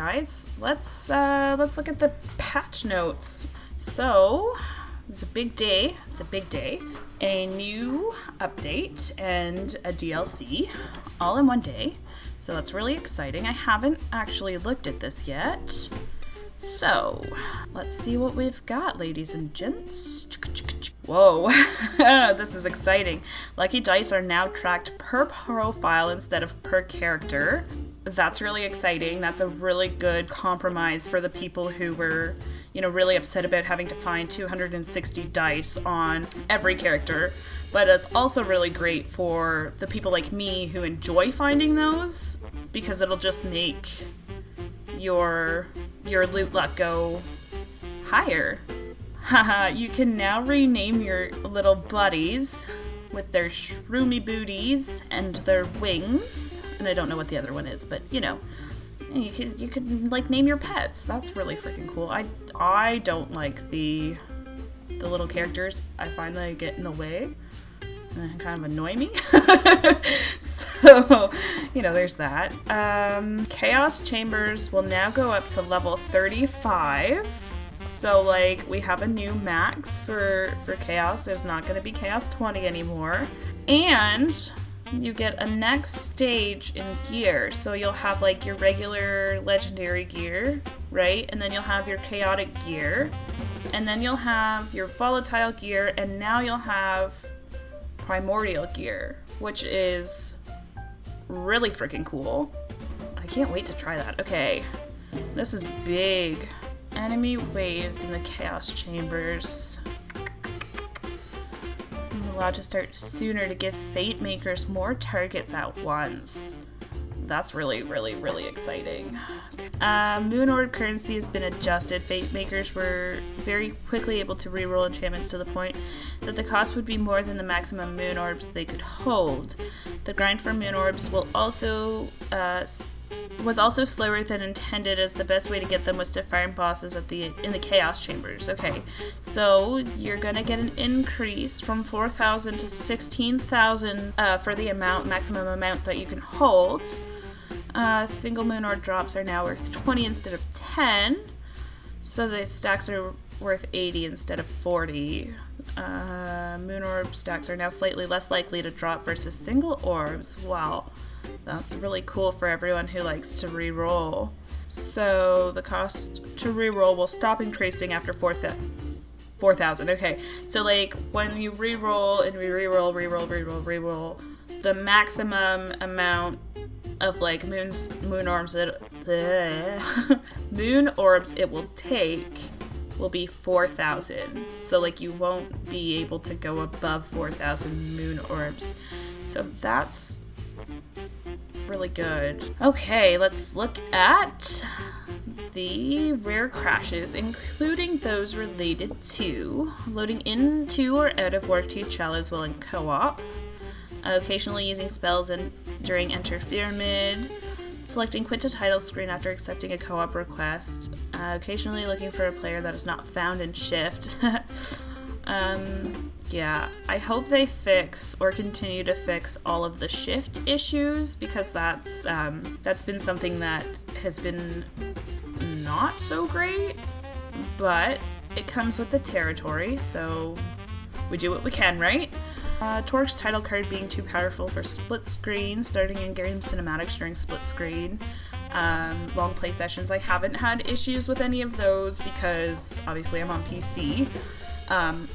guys. Let's look at the patch notes. So it's a big day. It's a big day. A new update and a DLC all in one day. So that's really exciting. I haven't actually looked at this yet. So let's see what we've got, ladies and gents. Whoa, this is exciting. Lucky dice are now tracked per profile instead of per character. That's really exciting. That's a really good compromise for the people who were, really upset about having to find 260 dice on every character. But it's also really great for the people like me who enjoy finding those, because it'll just make your loot luck go higher. Haha, you can now rename your little buddies with their shroomy booties and their wings. And I don't know what the other one is, but you could like name your pets. That's really freaking cool. I don't like the little characters. I find they get in the way and kind of annoy me. So, there's that. Chaos Chambers will now go up to level 35. So, we have a new max for Chaos. There's not going to be Chaos 20 anymore. And you get a next stage in gear. So you'll have, your regular legendary gear, right? And then you'll have your chaotic gear. And then you'll have your volatile gear. And now you'll have primordial gear, which is really freaking cool. I can't wait to try that. Okay, this is big. Enemy waves in the Chaos Chambers. I'm allowed to start sooner to give Fate Makers more targets at once. That's really, really, really exciting. Okay. Moon Orb currency has been adjusted. Fate Makers were very quickly able to reroll enchantments to the point that the cost would be more than the maximum Moon Orbs they could hold. The grind for Moon Orbs was also slower than intended, as the best way to get them was to farm bosses in the Chaos Chambers. Okay, so you're gonna get an increase from 4,000 to 16,000 for the maximum amount that you can hold. Single Moon Orb drops are now worth 20 instead of 10, so the stacks are worth 80 instead of 40. Moon Orb stacks are now slightly less likely to drop versus single orbs. Wow. That's really cool for everyone who likes to reroll. So the cost to reroll will stop increasing after 4,000. Okay, so when you reroll and reroll, the maximum amount of moon orbs it will take will be 4,000. So you won't be able to go above 4,000 moon orbs. So that's really good. Okay, let's look at the rare crashes, including those related to loading into or out of Wartooth Shallows while in co-op, occasionally using spells during Enter Pyramid, selecting Quit to title screen after accepting a co-op request, occasionally looking for a player that is not found in Shift. Yeah, I hope they fix or continue to fix all of the shift issues, because that's been something that has been not so great, but it comes with the territory, so we do what we can, right? Torque's title card being too powerful for split screen, starting in game cinematics during split screen. Long play sessions, I haven't had issues with any of those because obviously I'm on PC.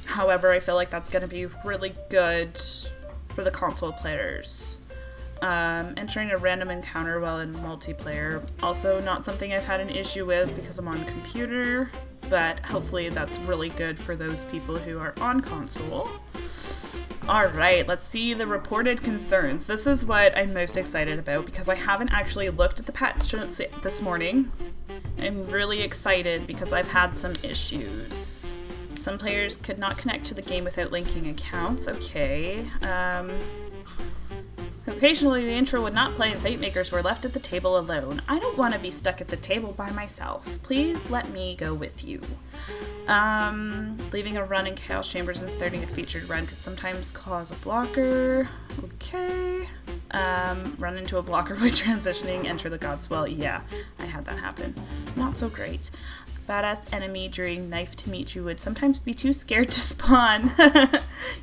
However, I feel like that's going to be really good for the console players. Entering a random encounter while in multiplayer, also not something I've had an issue with because I'm on computer, but hopefully that's really good for those people who are on console. Alright, let's see the reported concerns. This is what I'm most excited about because I haven't actually looked at the patch notes this morning. I'm really excited because I've had some issues. Some players could not connect to the game without linking accounts. Okay. Occasionally the intro would not play and Fate Makers were left at the table alone. I don't want to be stuck at the table by myself. Please let me go with you. Leaving a run in Chaos Chambers and starting a featured run could sometimes cause a blocker. Okay. Run into a blocker while transitioning, enter the God's Well. Yeah, I had that happen. Not so great. Badass enemy during Knife to Meet You would sometimes be too scared to spawn.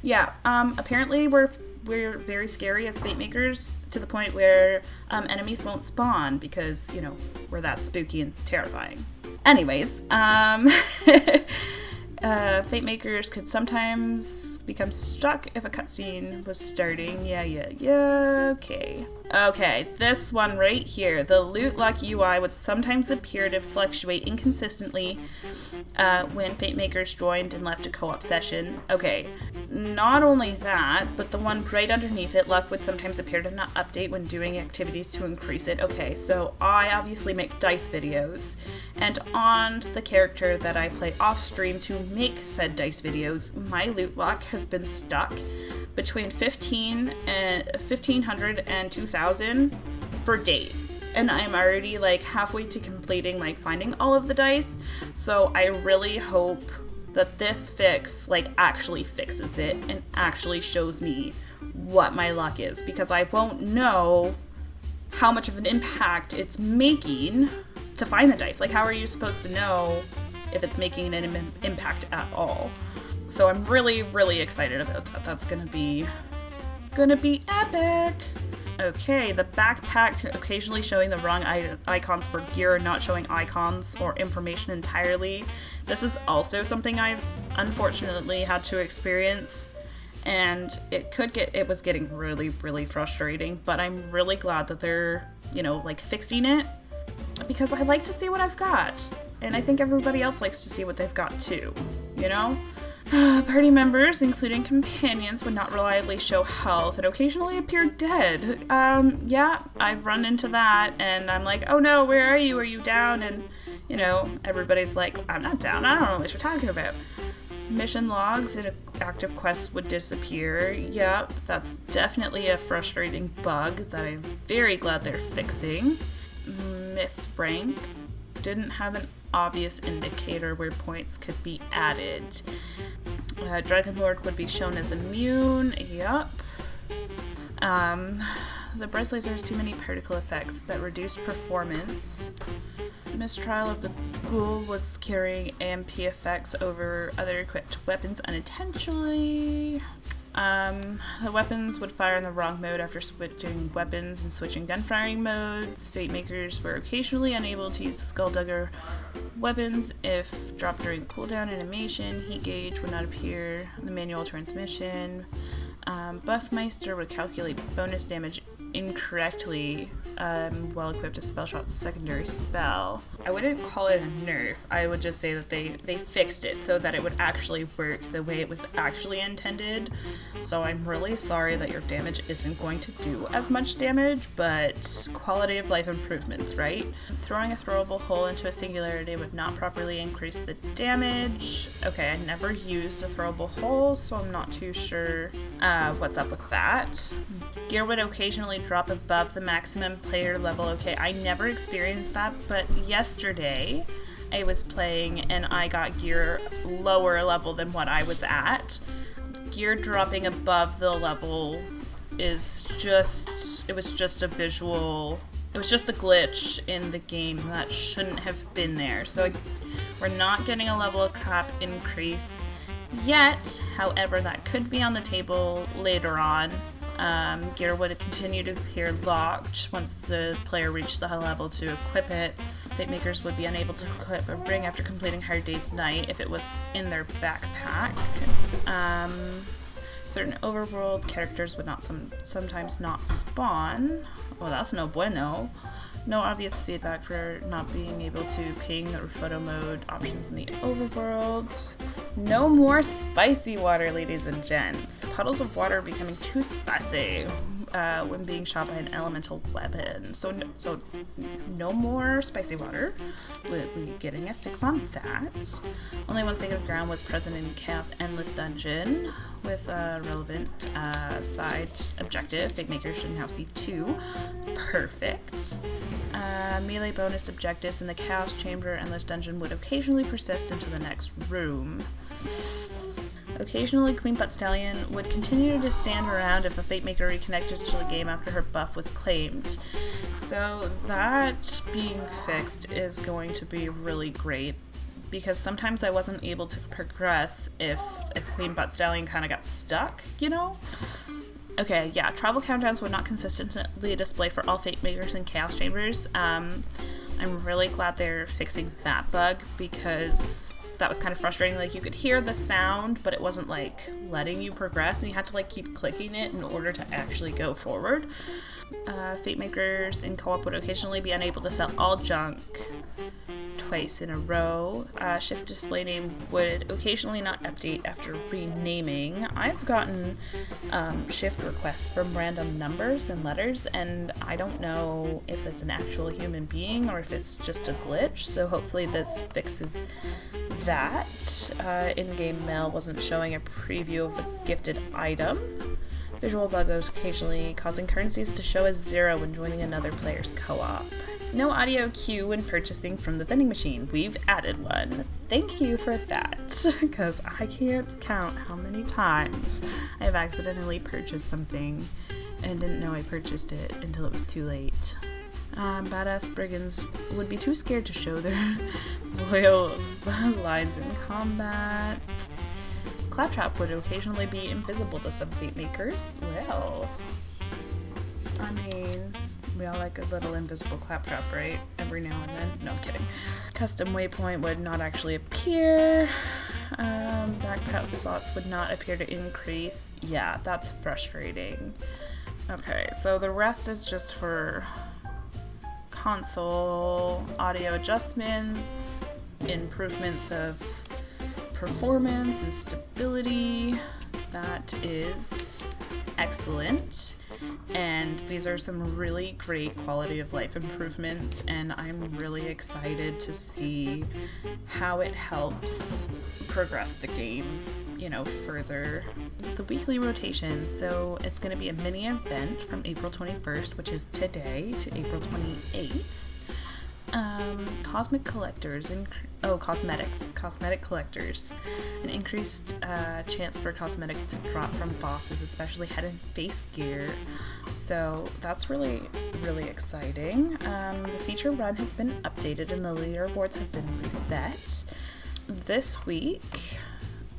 Yeah, apparently we're very scary as Fate Makers to the point where enemies won't spawn because, you know, we're that spooky and terrifying. Anyways, Fate Makers could sometimes become stuck if a cutscene was starting. Yeah, okay, this one right here. The loot lock UI would sometimes appear to fluctuate inconsistently when Fate Makers joined and left a co-op session. Okay, not only that, but the one right underneath it, luck would sometimes appear to not update when doing activities to increase it. Okay, so I obviously make dice videos, and on the character that I play off stream to make said dice videos, my loot lock has been stuck between 1500 and 2000 for days, and I'm already like halfway to completing like finding all of the dice, so I really hope that this fix like actually fixes it and actually shows me what my luck is, because I won't know how much of an impact it's making to find the dice. Like, how are you supposed to know if it's making an impact at all? So I'm really excited about that. That's gonna be epic. Okay, the backpack occasionally showing the wrong icons for gear, not showing icons or information entirely. This is also something I've unfortunately had to experience, and it was getting really frustrating, but I'm really glad that they're, you know, like fixing it, because I like to see what I've got, and I think everybody else likes to see what they've got too, you know? Party members, including companions, would not reliably show health and occasionally appear dead. Yeah, I've run into that, and I'm like, oh no, where are you? Are you down? And, you know, everybody's like, I'm not down, I don't know what you're talking about. Mission logs and active quests would disappear. Yep, that's definitely a frustrating bug that I'm very glad they're fixing. Myth rank didn't have an obvious indicator where points could be added. Dragon Lord would be shown as immune. Yup. The Breast Laser has too many particle effects that reduce performance. Mistrial of the Ghoul was carrying AMP effects over other equipped weapons unintentionally. The weapons would fire in the wrong mode after switching weapons and switching gun firing modes. Fate Makers were occasionally unable to use the Skulldugger weapons if dropped during the cooldown animation. Heat gauge would not appear in the manual transmission. Buffmeister would calculate bonus damage incorrectly while equipped a spell shot's secondary spell. I wouldn't call it a nerf, I would just say that they fixed it so that it would actually work the way it was actually intended. So I'm really sorry that your damage isn't going to do as much damage, but quality of life improvements, right? Throwing a throwable hole into a singularity would not properly increase the damage. Okay, I never used a throwable hole, so I'm not too sure what's up with that. Gear would occasionally drop above the maximum player level. Okay, I never experienced that, but yesterday I was playing and I got gear lower level than what I was at. Gear dropping above the level is just, it was just a glitch in the game that shouldn't have been there. So we're not getting a level of cap increase yet. However, that could be on the table later on. Gear would continue to appear locked once the player reached the high level to equip it. Fate Makers would be unable to equip a ring after completing Hard Day's Night if it was in their backpack. Certain overworld characters would sometimes not spawn. Well, that's no bueno. No obvious feedback for not being able to ping or photo mode options in the overworld. No more spicy water, ladies and gents. Puddles of water are becoming too spicy when being shot by an elemental weapon. So no more spicy water. We'll be getting a fix on that. Only one sacred ground was present in Chaos Endless Dungeon with a relevant side objective. Fate Maker should now see 2. Perfect. Melee bonus objectives in the Chaos Chamber Endless Dungeon would occasionally persist into the next room. Occasionally, Queen Butt Stallion would continue to stand around if a Fate Maker reconnected to the game after her buff was claimed. So that being fixed is going to be really great, because sometimes I wasn't able to progress if Queen Butt Stallion kind of got stuck, you know? Okay, yeah, travel countdowns would not consistently display for all Fate Makers and Chaos Chambers. I'm really glad they're fixing that bug, because that was kind of frustrating. Like, you could hear the sound, but it wasn't like letting you progress, and you had to like keep clicking it in order to actually go forward. Fate Makers in co-op would occasionally be unable to sell all junk twice in a row. Shift display name would occasionally not update after renaming. I've gotten shift requests from random numbers and letters, and I don't know if it's an actual human being or if it's just a glitch, so hopefully this fixes that. In-game mail wasn't showing a preview of the gifted item. Visual bugs occasionally causing currencies to show as 0 when joining another player's co-op. No audio cue when purchasing from the vending machine. We've added one. Thank you for that, because I can't count how many times I've accidentally purchased something and didn't know I purchased it until it was too late. Badass brigands would be too scared to show their loyal lines in combat. Claptrap would occasionally be invisible to some Fate Makers. Well, I mean, we all like a little invisible Claptrap, right? Every now and then. No, I'm kidding. Custom waypoint would not actually appear. Backpack slots would not appear to increase. Yeah, that's frustrating. Okay, so the rest is just for console audio adjustments, improvements of performance and stability. That is excellent, and these are some really great quality of life improvements, and I'm really excited to see how it helps progress the game, you know, further. The weekly rotation, so it's going to be a mini event from April 21st, which is today, to April 28th. Cosmetic collectors. An increased chance for cosmetics to drop from bosses, especially head and face gear. So that's really, really exciting. The feature run has been updated and the leaderboards have been reset. This week,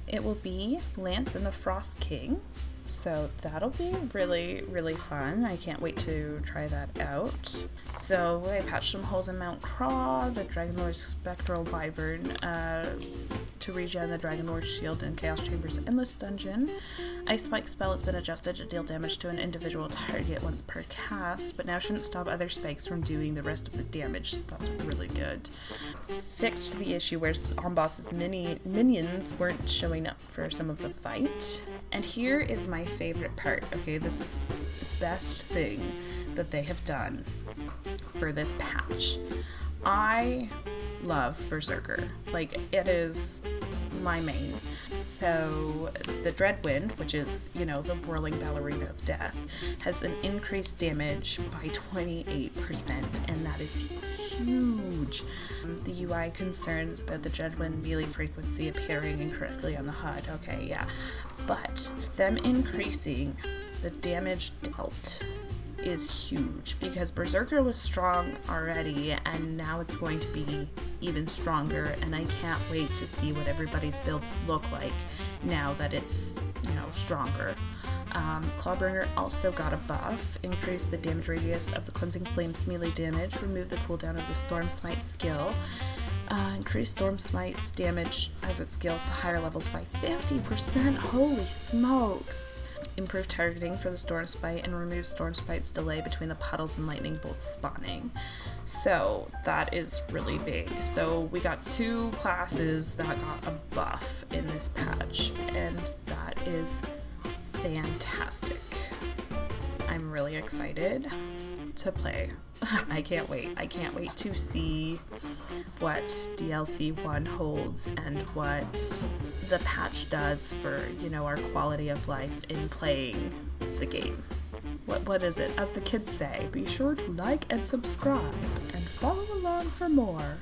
it will be Lance and the Frost King. So that'll be really, really fun. I can't wait to try that out. So I patched some holes in Mount Craw, the Dragon Lord's Spectral Wyvern, to regen the Dragon Lord's Shield in Chaos Chamber's Endless Dungeon. Ice Spike spell has been adjusted to deal damage to an individual target once per cast, but now shouldn't stop other spikes from doing the rest of the damage. So that's really good. Fixed the issue where on bosses minions weren't showing up for some of the fight. And here is my favorite part. Okay, this is the best thing that they have done for this patch. I love Berserker. Like, it is my main. So the Dreadwind, which is, you know, the whirling ballerina of death, has an increased damage by 28%, and that is huge. The UI concerns about the Dreadwind melee frequency appearing incorrectly on the HUD. Okay, yeah. But them increasing the damage dealt is huge, because Berserker was strong already and now it's going to be even stronger, and I can't wait to see what everybody's builds look like now that it's, you know, stronger. Clawbringer also got a buff, increased the damage radius of the Cleansing Flames melee damage, removed the cooldown of the Storm Smite skill, increased Storm Smite's damage as it scales to higher levels by 50%, holy smokes! Improved targeting for the Storm Spite, and removes Storm Spite's delay between the puddles and lightning bolts spawning. So that is really big. So we got 2 classes that got a buff in this patch, and that is fantastic. I'm really excited to play. I can't wait. I can't wait to see what DLC 1 holds and what the patch does for, you know, our quality of life in playing the game. What is it? As the kids say, be sure to like and subscribe and follow along for more.